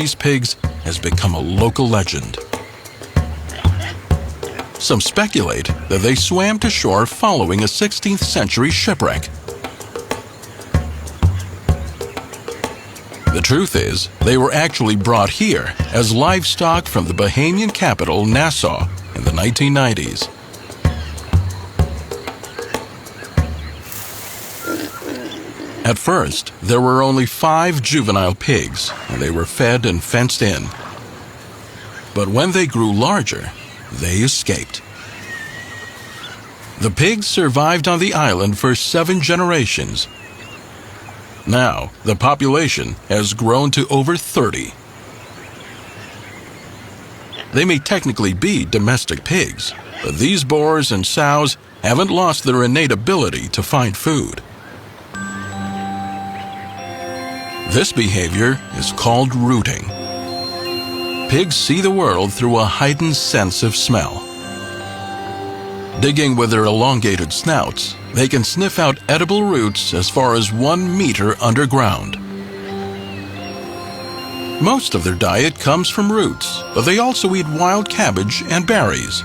these pigs has become a local legend. Some speculate that they swam to shore following a 16th century shipwreck. The truth is, they were actually brought here as livestock from the Bahamian capital, Nassau, in the 1990s. At first, there were only 5 juvenile pigs, and they were fed and fenced in. But when they grew larger, they escaped. The pigs survived on the island for 7 generations. Now, the population has grown to over 30. They may technically be domestic pigs, but these boars and sows haven't lost their innate ability to find food. This behavior is called rooting. Pigs see the world through a heightened sense of smell. Digging with their elongated snouts, they can sniff out edible roots as far as 1 meter underground. Most of their diet comes from roots, but they also eat wild cabbage and berries.